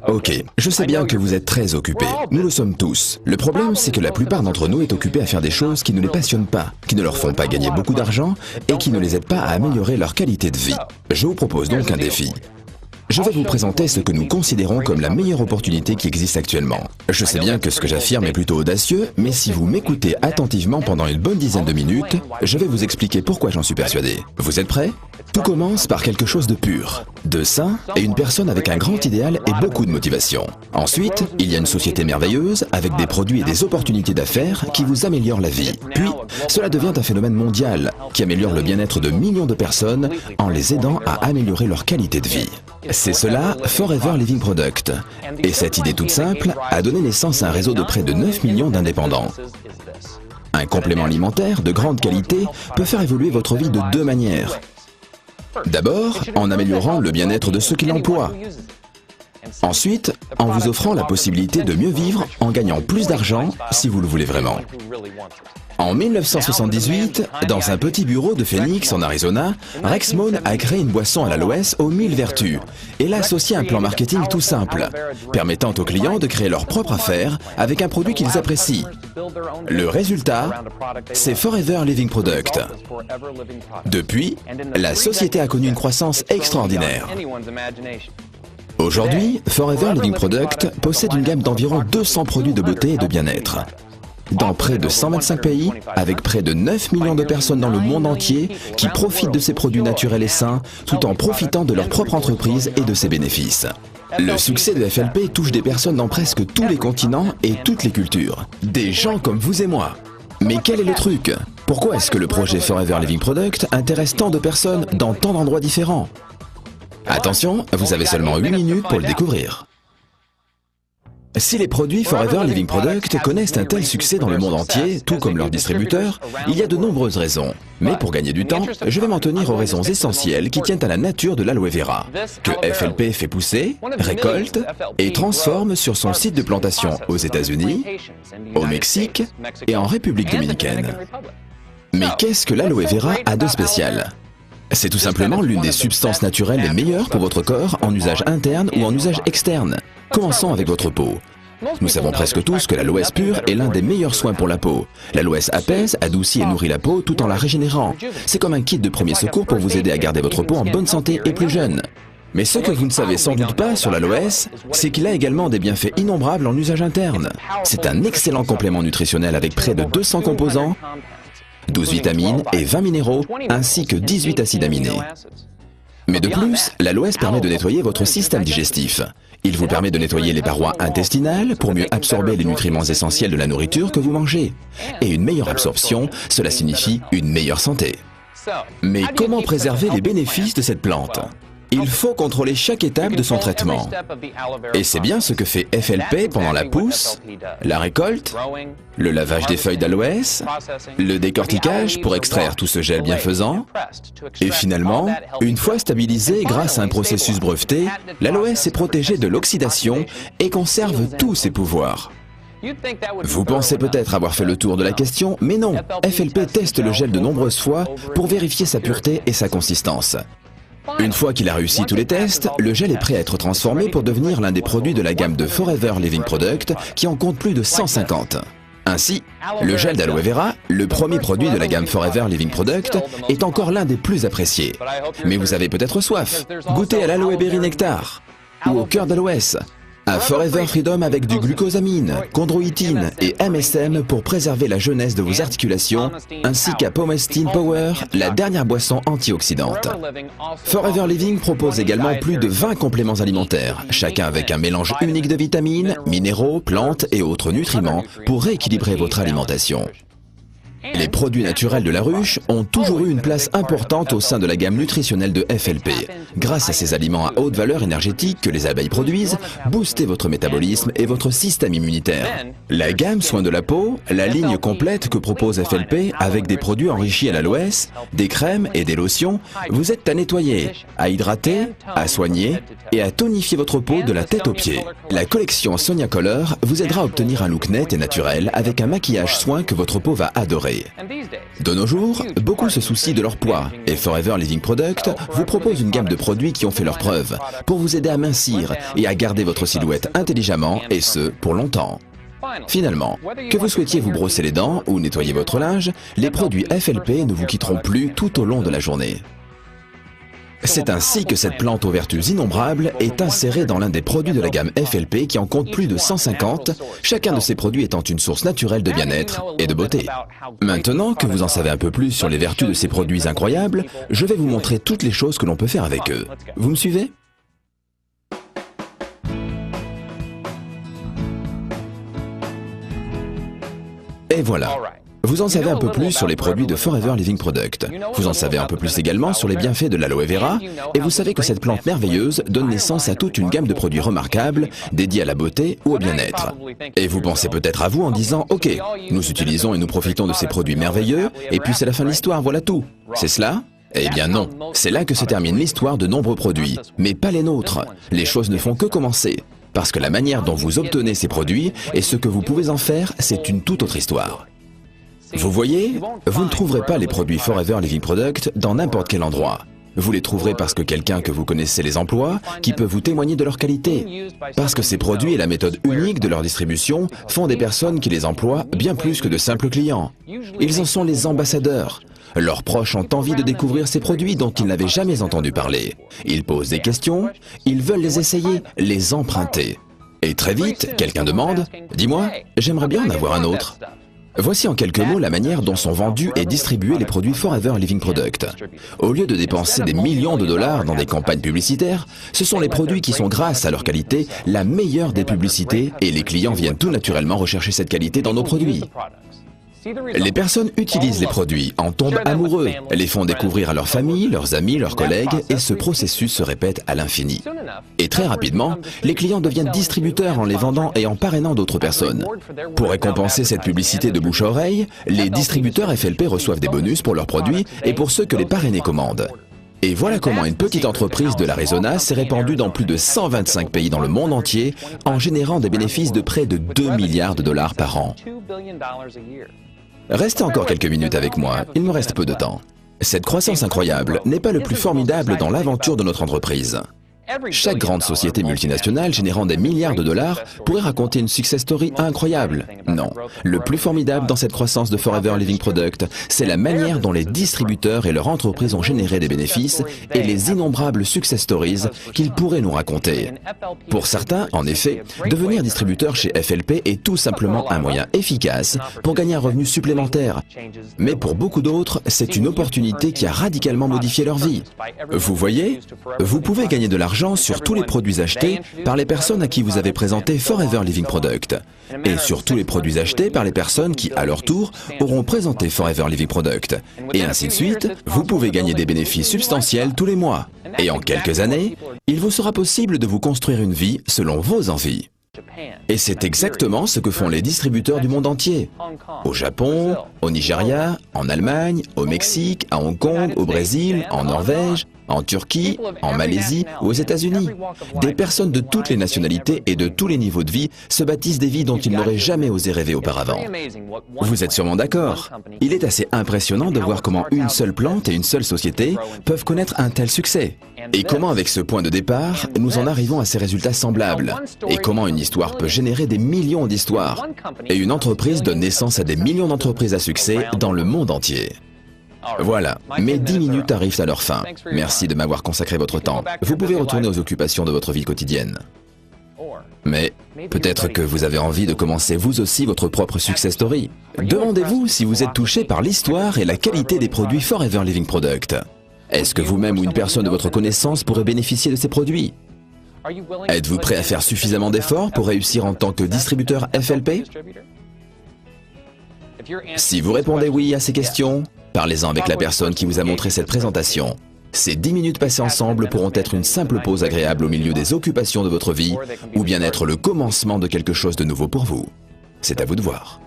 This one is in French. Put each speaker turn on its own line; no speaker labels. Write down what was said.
Ok, je sais bien que vous êtes très occupés. Nous le sommes tous. Le problème, c'est que la plupart d'entre nous est occupée à faire des choses qui ne les passionnent pas, qui ne leur font pas gagner beaucoup d'argent et qui ne les aident pas à améliorer leur qualité de vie. Je vous propose donc un défi. Je vais vous présenter ce que nous considérons comme la meilleure opportunité qui existe actuellement. Je sais bien que ce que j'affirme est plutôt audacieux, mais si vous m'écoutez attentivement pendant une bonne dizaine de minutes, je vais vous expliquer pourquoi j'en suis persuadé. Vous êtes prêts? Tout commence par quelque chose de pur, de sain et une personne avec un grand idéal et beaucoup de motivation. Ensuite, il y a une société merveilleuse avec des produits et des opportunités d'affaires qui vous améliorent la vie. Puis, cela devient un phénomène mondial qui améliore le bien-être de millions de personnes en les aidant à améliorer leur qualité de vie. C'est cela, Forever Living Product. Et cette idée toute simple a donné naissance à un réseau de près de 9 millions d'indépendants. Un complément alimentaire de grande qualité peut faire évoluer votre vie de deux manières. D'abord, en améliorant le bien-être de ceux qui l'emploient. Ensuite, en vous offrant la possibilité de mieux vivre en gagnant plus d'argent si vous le voulez vraiment. En 1978, dans un petit bureau de Phoenix en Arizona, Rex Mohn a créé une boisson à l'aloès aux 1000 vertus et l'a associé à un plan marketing tout simple, permettant aux clients de créer leur propre affaire avec un produit qu'ils apprécient. Le résultat, c'est Forever Living Product. Depuis, la société a connu une croissance extraordinaire. Aujourd'hui, Forever Living Product possède une gamme d'environ 200 produits de beauté et de bien-être. Dans près de 125 pays, avec près de 9 millions de personnes dans le monde entier qui profitent de ces produits naturels et sains tout en profitant de leur propre entreprise et de ses bénéfices. Le succès de FLP touche des personnes dans presque tous les continents et toutes les cultures. Des gens comme vous et moi. Mais quel est le truc? Pourquoi est-ce que le projet Forever Living Product intéresse tant de personnes dans tant d'endroits différents? Attention, vous avez seulement 8 minutes pour le découvrir. Si les produits Forever Living Product connaissent un tel succès dans le monde entier, tout comme leurs distributeurs, il y a de nombreuses raisons. Mais pour gagner du temps, je vais m'en tenir aux raisons essentielles qui tiennent à la nature de l'aloe vera, que FLP fait pousser, récolte et transforme sur son site de plantation aux États-Unis, au Mexique et en République dominicaine. Mais qu'est-ce que l'aloe vera a de spécial? C'est tout simplement l'une des substances naturelles les meilleures pour votre corps en usage interne ou en usage externe. Commençons avec votre peau. Nous savons presque tous que l'aloès pur est l'un des meilleurs soins pour la peau. L'aloès apaise, adoucit et nourrit la peau tout en la régénérant. C'est comme un kit de premier secours pour vous aider à garder votre peau en bonne santé et plus jeune. Mais ce que vous ne savez sans doute pas sur l'aloès, c'est qu'il a également des bienfaits innombrables en usage interne. C'est un excellent complément nutritionnel avec près de 200 composants, 12 vitamines et 20 minéraux, ainsi que 18 acides aminés. Mais de plus, l'aloès permet de nettoyer votre système digestif. Il vous permet de nettoyer les parois intestinales pour mieux absorber les nutriments essentiels de la nourriture que vous mangez. Et une meilleure absorption, cela signifie une meilleure santé. Mais comment préserver les bénéfices de cette plante? Il faut contrôler chaque étape de son traitement. Et c'est bien ce que fait FLP pendant la pousse, la récolte, le lavage des feuilles d'aloès, le décortiquage pour extraire tout ce gel bienfaisant, et finalement, une fois stabilisé grâce à un processus breveté, l'aloès est protégé de l'oxydation et conserve tous ses pouvoirs. Vous pensez peut-être avoir fait le tour de la question, mais non, FLP teste le gel de nombreuses fois pour vérifier sa pureté et sa consistance. Une fois qu'il a réussi tous les tests, le gel est prêt à être transformé pour devenir l'un des produits de la gamme de Forever Living Product qui en compte plus de 150. Ainsi, le gel d'aloe vera, le premier produit de la gamme Forever Living Product, est encore l'un des plus appréciés. Mais vous avez peut-être soif. Goûtez à l'aloe berry nectar ou au cœur d'aloès. À Forever Freedom avec du glucosamine, chondroïtine et MSM pour préserver la jeunesse de vos articulations, ainsi qu'à Pomestine Power, la dernière boisson antioxydante. Forever Living propose également plus de 20 compléments alimentaires, chacun avec un mélange unique de vitamines, minéraux, plantes et autres nutriments pour rééquilibrer votre alimentation. Les produits naturels de la ruche ont toujours eu une place importante au sein de la gamme nutritionnelle de FLP. Grâce à ces aliments à haute valeur énergétique que les abeilles produisent, boostez votre métabolisme et votre système immunitaire. La gamme soins de la peau, la ligne complète que propose FLP avec des produits enrichis à l'aloès, des crèmes et des lotions, vous aide à nettoyer, à hydrater, à soigner et à tonifier votre peau de la tête aux pieds. La collection Sonia Color vous aidera à obtenir un look net et naturel avec un maquillage soin que votre peau va adorer. mesuré. De nos jours, beaucoup se soucient de leur poids et Forever Living Product vous propose une gamme de produits qui ont fait leurs preuves pour vous aider à mincir et à garder votre silhouette intelligemment et ce, pour longtemps. Finalement, que vous souhaitiez vous brosser les dents ou nettoyer votre linge, les produits FLP ne vous quitteront plus tout au long de la journée. C'est ainsi que cette plante aux vertus innombrables est insérée dans l'un des produits de la gamme FLP qui en compte plus de 150, chacun de ces produits étant une source naturelle de bien-être et de beauté. Maintenant que vous en savez un peu plus sur les vertus de ces produits incroyables, je vais vous montrer toutes les choses que l'on peut faire avec eux. Vous me suivez ? Et voilà. Vous en savez un peu plus sur les produits de Forever Living Product. Vous en savez un peu plus également sur les bienfaits de l'aloe vera, et vous savez que cette plante merveilleuse donne naissance à toute une gamme de produits remarquables, dédiés à la beauté ou au bien-être. Et vous pensez peut-être à vous en disant « Ok, nous utilisons et nous profitons de ces produits merveilleux, et puis c'est la fin de l'histoire, voilà tout. » C'est cela ? Eh bien non, c'est là que se termine l'histoire de nombreux produits, mais pas les nôtres. Les choses ne font que commencer. Parce que la manière dont vous obtenez ces produits et ce que vous pouvez en faire, c'est une toute autre histoire. Vous voyez, vous ne trouverez pas les produits Forever Living Product dans n'importe quel endroit. Vous les trouverez parce que quelqu'un que vous connaissez les emploie, qui peut vous témoigner de leur qualité. Parce que ces produits et la méthode unique de leur distribution font des personnes qui les emploient bien plus que de simples clients. Ils en sont les ambassadeurs. Leurs proches ont envie de découvrir ces produits dont ils n'avaient jamais entendu parler. Ils posent des questions, ils veulent les essayer, les emprunter. Et très vite, quelqu'un demande « Dis-moi, j'aimerais bien en avoir un autre ». Voici en quelques mots la manière dont sont vendus et distribués les produits Forever Living Product. Au lieu de dépenser des millions de dollars dans des campagnes publicitaires, ce sont les produits qui sont, grâce à leur qualité, la meilleure des publicités et les clients viennent tout naturellement rechercher cette qualité dans nos produits. Les personnes utilisent les produits, en tombent amoureux, les font découvrir à leur famille, leurs amis, leurs collègues et ce processus se répète à l'infini. Et très rapidement, les clients deviennent distributeurs en les vendant et en parrainant d'autres personnes. Pour récompenser cette publicité de bouche à oreille, les distributeurs FLP reçoivent des bonus pour leurs produits et pour ceux que les parrainés commandent. Et voilà comment une petite entreprise de l'Arizona s'est répandue dans plus de 125 pays dans le monde entier en générant des bénéfices de près de 2 milliards de dollars par an. Restez encore quelques minutes avec moi, il me reste peu de temps. Cette croissance incroyable n'est pas le plus formidable dans l'aventure de notre entreprise. Chaque grande société multinationale générant des milliards de dollars pourrait raconter une success story incroyable. Non, le plus formidable dans cette croissance de Forever Living Product, c'est la manière dont les distributeurs et leurs entreprises ont généré des bénéfices et les innombrables success stories qu'ils pourraient nous raconter. Pour certains, en effet, devenir distributeur chez FLP est tout simplement un moyen efficace pour gagner un revenu supplémentaire. Mais pour beaucoup d'autres, c'est une opportunité qui a radicalement modifié leur vie. Vous voyez, vous pouvez gagner de l'argent sur tous les produits achetés par les personnes à qui vous avez présenté Forever Living Product et sur tous les produits achetés par les personnes qui, à leur tour, auront présenté Forever Living Product. Et ainsi de suite, vous pouvez gagner des bénéfices substantiels tous les mois. Et en quelques années, il vous sera possible de vous construire une vie selon vos envies. Et c'est exactement ce que font les distributeurs du monde entier. Au Japon, au Nigeria, en Allemagne, au Mexique, à Hong Kong, au Brésil, en Norvège, en Turquie, en Malaisie ou aux États-Unis. Des personnes de toutes les nationalités et de tous les niveaux de vie se bâtissent des vies dont ils n'auraient jamais osé rêver auparavant. Vous êtes sûrement d'accord. Il est assez impressionnant de voir comment une seule plante et une seule société peuvent connaître un tel succès. Et comment avec ce point de départ, nous en arrivons à ces résultats semblables. Et comment une histoire peut générer des millions d'histoires. Et une entreprise donne naissance à des millions d'entreprises à succès dans le monde entier. Voilà, mes 10 minutes arrivent à leur fin. Merci de m'avoir consacré votre temps. Vous pouvez retourner aux occupations de votre vie quotidienne. Mais peut-être que vous avez envie de commencer vous aussi votre propre success story. Demandez-vous si vous êtes touché par l'histoire et la qualité des produits Forever Living Product. Est-ce que vous-même ou une personne de votre connaissance pourrait bénéficier de ces produits? Êtes-vous prêt à faire suffisamment d'efforts pour réussir en tant que distributeur FLP? Si vous répondez oui à ces questions, parlez-en avec la personne qui vous a montré cette présentation. Ces 10 minutes passées ensemble pourront être une simple pause agréable au milieu des occupations de votre vie ou bien être le commencement de quelque chose de nouveau pour vous. C'est à vous de voir.